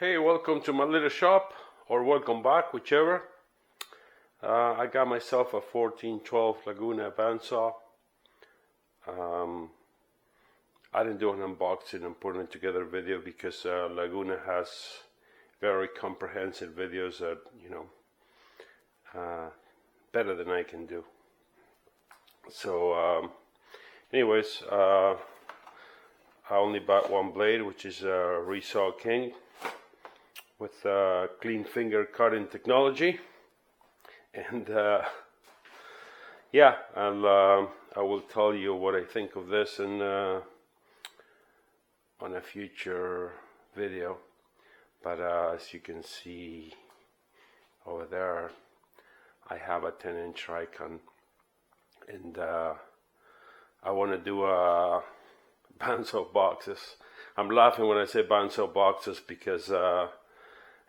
Hey, welcome to my little shop, or welcome back, whichever. I got myself a 1412 Laguna bandsaw. I didn't do an unboxing and putting it together video because Laguna has very comprehensive videos that, better than I can do. So, anyways, I only bought one blade, which is a Resaw King with clean finger cutting technology, and yeah, I will tell you what I think of this in on a future video. But as you can see over there, I have a 10-inch Icon, and I want to do a bandsaw boxes. I'm laughing when I say bandsaw boxes because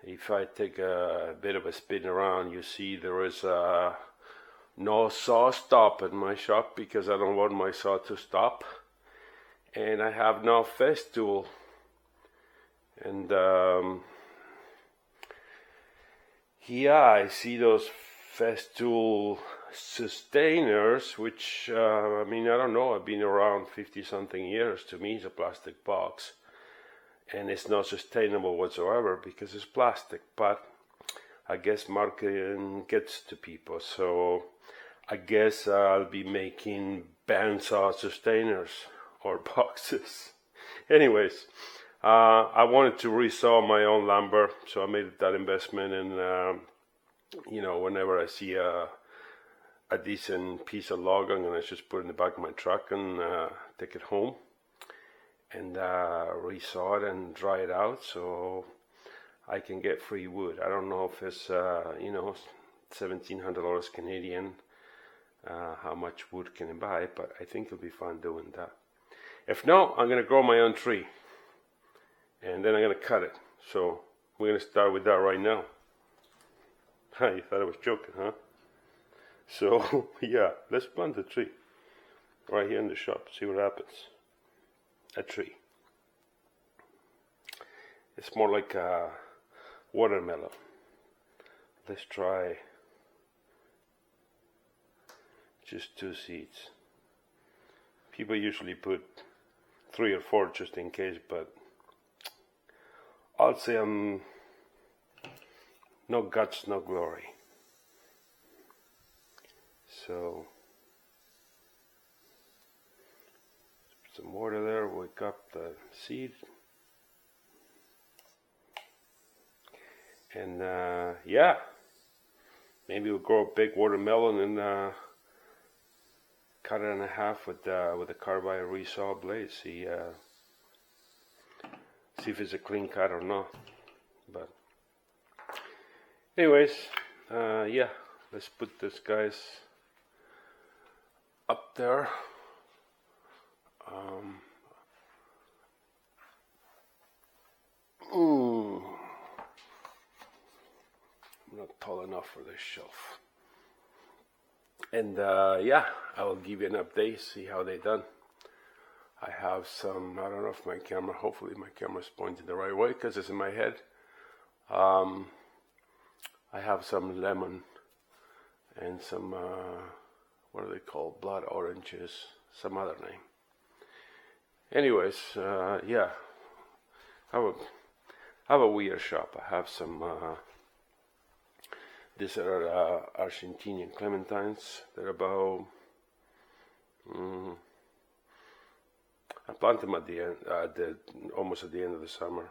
if I take a bit of a spin around, you see there is no saw stop in my shop because I don't want my saw to stop, and I have no festool, and yeah, I see those festool sustainers, which I mean, I don't know, I've been around 50 something years. To me, it's a plastic box, and it's not sustainable whatsoever because it's plastic. But I guess marketing gets to people, so I guess I'll be making bandsaw sustainers or boxes. Anyways, I wanted to resaw my own lumber, so I made that investment, and whenever I see a decent piece of log, I'm gonna just put it in the back of my truck and take it home and resaw it and dry it out so I can get free wood. I don't know if it's $1,700 Canadian, how much wood can I buy, but I think it'll be fun doing that. If not, I'm gonna grow my own tree, and then I'm gonna cut it. So we're gonna start with that right now. You thought I was joking, huh? So yeah, let's plant a tree right here in the shop, see what happens. A tree. It's more like a watermelon. Let's try just 2 seeds. People usually put 3 or 4 just in case, but I'll say I'm no guts, no glory. So put some water there, wake up the seed, and yeah, maybe we'll grow a big watermelon and cut it in half with a carbide resaw blade. See if it's a clean cut or not. But anyways, yeah, let's put this guys up there. I'm not tall enough for this shelf. And yeah, I will give you an update, see how they done. I have some, I don't know if my camera, hopefully my camera's pointing the right way because it's in my head. I have some lemon and some, what are they called, blood oranges, some other name. Anyways, yeah, I have a weird shop. I have some, these are Argentinian clementines. They're about, I planted them at the end, almost at the end of the summer.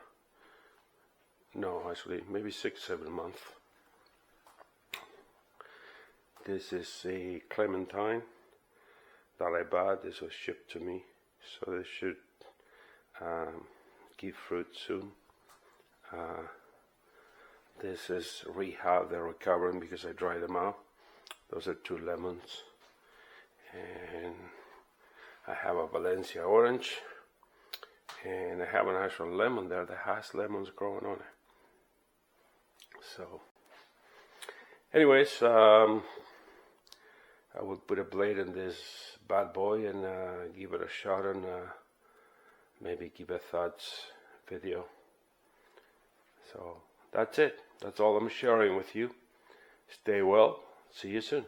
No, actually, maybe 6-7 months. This is a clementine that I bought. This was shipped to me, so this should give fruit soon. This is rehab. They're recovering because I dried them out. Those are 2 lemons, and I have a Valencia orange, and I have an actual lemon there that has lemons growing on it. So anyways, I will put a blade in this bad boy and give it a shot, and maybe give a thoughts video. So that's it. That's all I'm sharing with you. Stay well. See you soon.